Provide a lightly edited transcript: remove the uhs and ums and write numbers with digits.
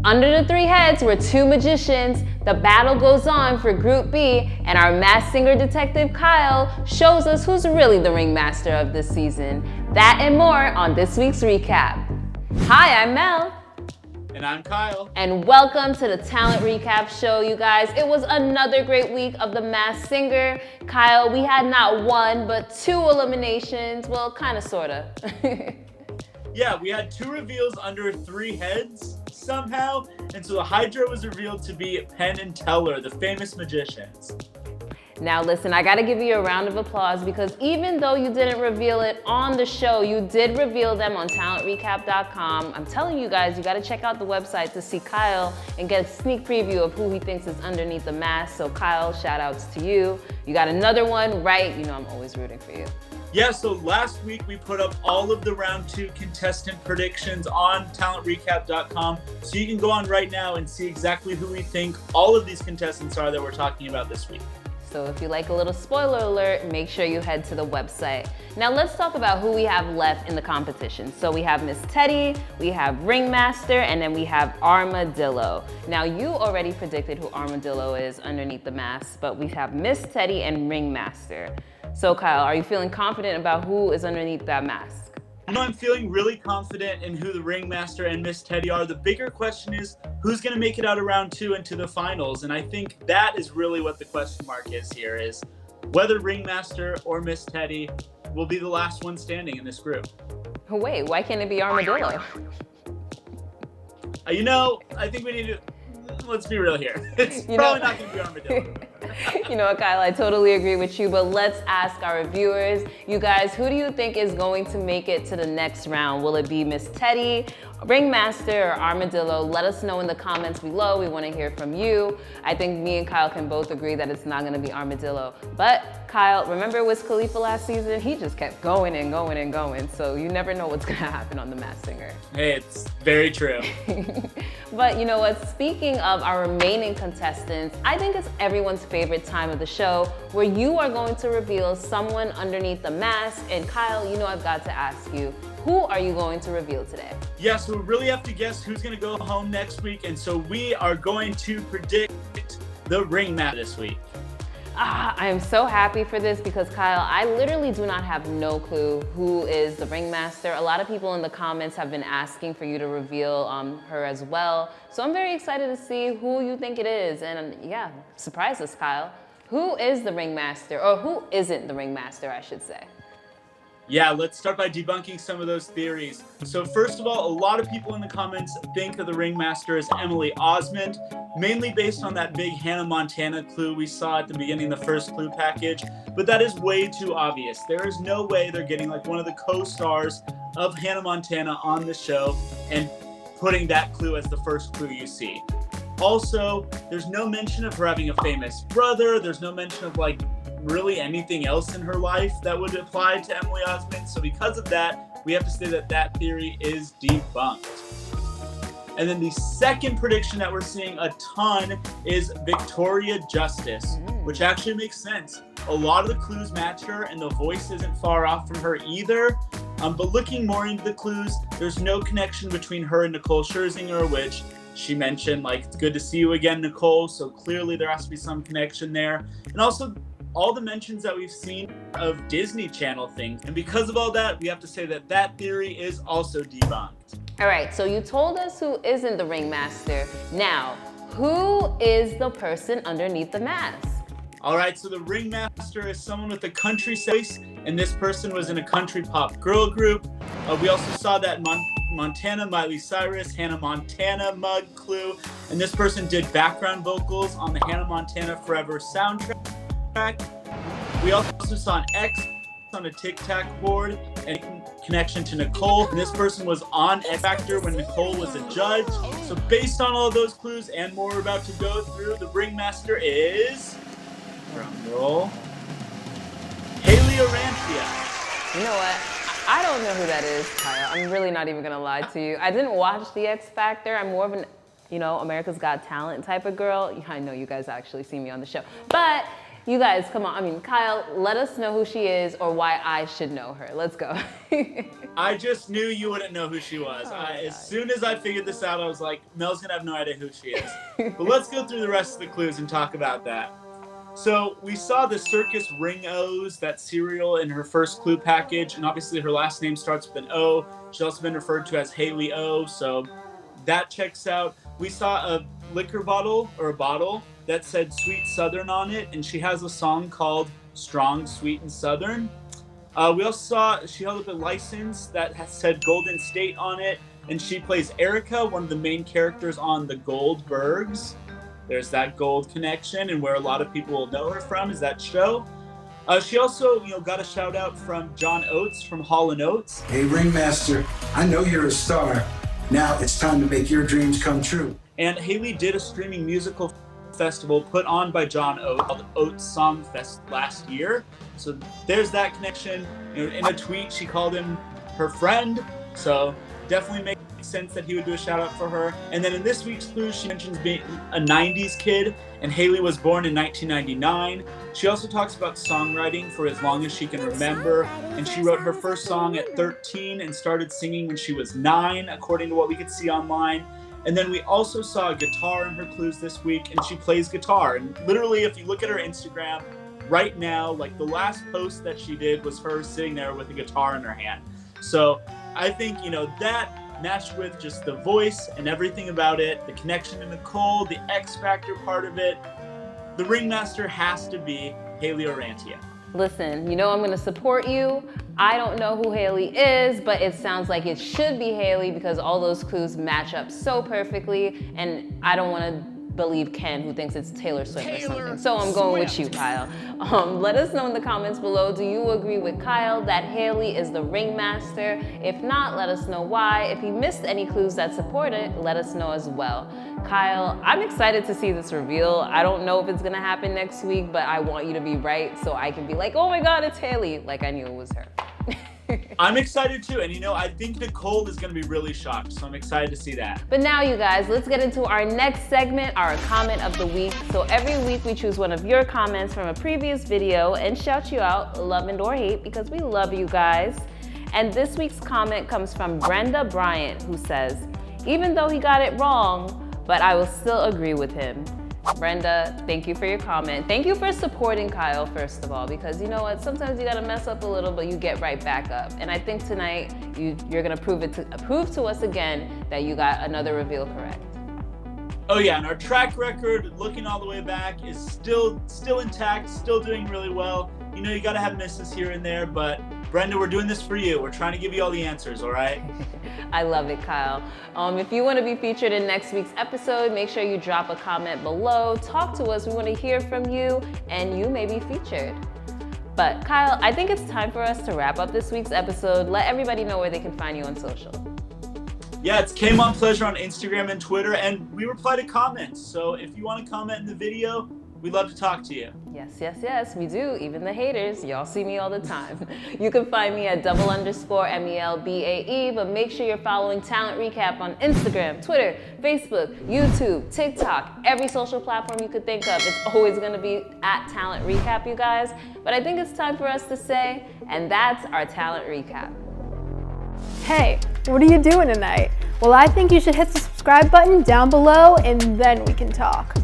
Under the three heads were two magicians. The battle goes on for Group B, and our masked singer detective Kyle shows us who's really the ringmaster of this season. That and more on this week's recap. Hi, I'm Mel. And I'm Kyle. And welcome to the Talent Recap Show, you guys. It was another great week of The Masked Singer. Kyle, we had not one, but two eliminations. Well, kind of, sort of. Yeah, we had two reveals under three heads somehow. And so the Hydra was revealed to be Penn and Teller, the famous magicians. Now listen, I gotta give you a round of applause because even though you didn't reveal it on the show, you did reveal them on talentrecap.com. I'm telling you guys, you gotta check out the website to see Kyle and get a sneak preview of who he thinks is underneath the mask. So Kyle, shout outs to you. You got another one, right? You know I'm always rooting for you. Yeah, so last week we put up all of the round two contestant predictions on talentrecap.com. So you can go on right now and see exactly who we think all of these contestants are that we're talking about this week. So if you like a little spoiler alert, make sure you head to the website. Now let's talk about who we have left in the competition. So we have Miss Teddy, we have Ringmaster, and then we have Armadillo. Now you already predicted who Armadillo is underneath the mask, but we have Miss Teddy and Ringmaster. So Kyle, are you feeling confident about who is underneath that mask? You know, I'm feeling really confident in who the Ringmaster and Miss Teddy are. The bigger question is who's going to make it out of round two into the finals. And I think that is really what the question mark is here, is whether Ringmaster or Miss Teddy will be the last one standing in this group. Oh, wait, why can't it be Armadillo? You know, I think we need to, let's be real here. It's probably not going to be Armadillo. You know what, Kyle, I totally agree with you, but let's ask our viewers. You guys, who do you think is going to make it to the next round? Will it be Miss Teddy, Ringmaster, or Armadillo? Let us know in the comments below. We want to hear from you. I think me and Kyle can both agree that it's not going to be Armadillo. But Kyle, remember Wiz Khalifa last season? He just kept going and going and going. So you never know what's going to happen on The Masked Singer. Hey, it's very true. But you know what? Speaking of our remaining contestants, I think it's everyone's favorite time of the show where you are going to reveal someone underneath the mask. And Kyle, you know I've got to ask you, who are you going to reveal today? Yeah, so we really have to guess who's going to go home next week. And so we are going to predict the Ringmaster this week. I am so happy for this because Kyle, I literally do not have no clue who is the Ringmaster. A lot of people in the comments have been asking for you to reveal her as well. So I'm very excited to see who you think it is. And yeah, surprise us, Kyle. Who is the Ringmaster, or who isn't the Ringmaster, I should say? Yeah, let's start by debunking some of those theories. So first of all, a lot of people in the comments think of the Ringmaster as Emily Osmond, mainly based on that big Hannah Montana clue we saw at the beginning of the first clue package. But that is way too obvious. There is no way they're getting like one of the co-stars of Hannah Montana on the show and putting that clue as the first clue you see. Also, there's no mention of her having a famous brother. There's no mention of like really anything else in her life that would apply to Emily Osmond. So because of that, we have to say that that theory is debunked. And then the second prediction that we're seeing a ton is Victoria Justice, which actually makes sense. A lot of the clues match her and the voice isn't far off from her either. But looking more into the clues, there's no connection between her and Nicole Scherzinger, which she mentioned, like, it's good to see you again, Nicole. So clearly there has to be some connection there. And also all the mentions that we've seen of Disney Channel things. And because of all that, we have to say that that theory is also debunked. All right, so you told us who isn't the Ringmaster. Now, who is the person underneath the mask? All right, so the Ringmaster is someone with a country voice, and this person was in a country pop girl group. We also saw that Montana Miley Cyrus, Hannah Montana mug clue, and this person did background vocals on the Hannah Montana Forever soundtrack. We also saw an X on a Tic Tac board and connection to Nicole. And this person was on X Factor when Nicole was a judge. So based on all those clues and more we're about to go through, the Ringmaster is, drum roll, Haley Arancia. You know what? I don't know who that is, Kyle. I'm really not even gonna lie to you. I didn't watch the X Factor. I'm more of an, America's Got Talent type of girl. I know you guys actually see me on the show. But You guys, come on. I mean, Kyle, let us know who she is or why I should know her. Let's go. I just knew you wouldn't know who she was. As soon as I figured this out, I was like, Mel's gonna have no idea who she is. But let's go through the rest of the clues and talk about that. So we saw the Circus Ring-O's, that cereal, in her first clue package, and obviously her last name starts with an O. She's also been referred to as Haley O, so that checks out. We saw a liquor bottle, or a bottle, that said Sweet Southern on it, and she has a song called Strong, Sweet, and Southern. We also saw she held up a license that has said Golden State on it, and she plays Erica, one of the main characters on The Goldbergs. There's that gold connection, and where a lot of people will know her from is that show. She also, got a shout out from John Oates from Hall & Oates. Hey, Ringmaster, I know you're a star. Now it's time to make your dreams come true. And Haley did a streaming musical festival put on by John Oates called Oates Song Fest last year. So there's that connection. In a tweet, she called him her friend. So definitely makes sense that he would do a shout out for her. And then in this week's clue, she mentions being a 90s kid, and Haley was born in 1999. She also talks about songwriting for as long as she can remember, and she wrote her first song at 13 and started singing when she was 9, according to what we could see online. And then we also saw a guitar in her clues this week, and she plays guitar. And literally, if you look at her Instagram right now, like the last post that she did was her sitting there with a guitar in her hand. So I think, that matched with just the voice and everything about it, the connection to Nicole, the X Factor part of it, the Ringmaster has to be Haley Orantia. Listen, I'm going to support you. I don't know who Haley is, but it sounds like it should be Haley because all those clues match up so perfectly, and I don't want to believe Ken, who thinks it's Taylor Swift or something. So I'm going with you, Kyle. Let us know in the comments below, do you agree with Kyle that Haley is the Ringmaster? If not, let us know why. If you missed any clues that support it, let us know as well. Kyle, I'm excited to see this reveal. I don't know if it's gonna happen next week, but I want you to be right so I can be like, oh my God, it's Haley, like I knew it was her. I'm excited too, and I think Nicole is going to be really shocked, so I'm excited to see that. But now, you guys, let's get into our next segment, our comment of the week. So every week we choose one of your comments from a previous video and shout you out, love and or hate, because we love you guys. And this week's comment comes from Brenda Bryant, who says, even though he got it wrong, but I will still agree with him. Brenda, thank you for your comment. Thank you for supporting Kyle, first of all, because you know what? Sometimes you gotta mess up a little, but you get right back up. And I think tonight you're gonna prove to us again that you got another reveal correct. Oh yeah, and our track record, looking all the way back, is still intact, still doing really well. You gotta have misses here and there, but Brenda, we're doing this for you. We're trying to give you all the answers, all right? I love it, Kyle. If you want to be featured in next week's episode, make sure you drop a comment below. Talk to us. We want to hear from you, and you may be featured. But Kyle, I think it's time for us to wrap up this week's episode. Let everybody know where they can find you on social. Yeah, it's Came On Pleasure on Instagram and Twitter, and we reply to comments. So if you want to comment in the video, we'd love to talk to you. Yes, we do. Even the haters, y'all see me all the time. You can find me at _MELBAE, but make sure you're following Talent Recap on Instagram, Twitter, Facebook, YouTube, TikTok, every social platform you could think of. It's always gonna be at Talent Recap, you guys. But I think it's time for us to say, and that's our Talent Recap. Hey, what are you doing tonight? Well, I think you should hit the subscribe button down below and then we can talk.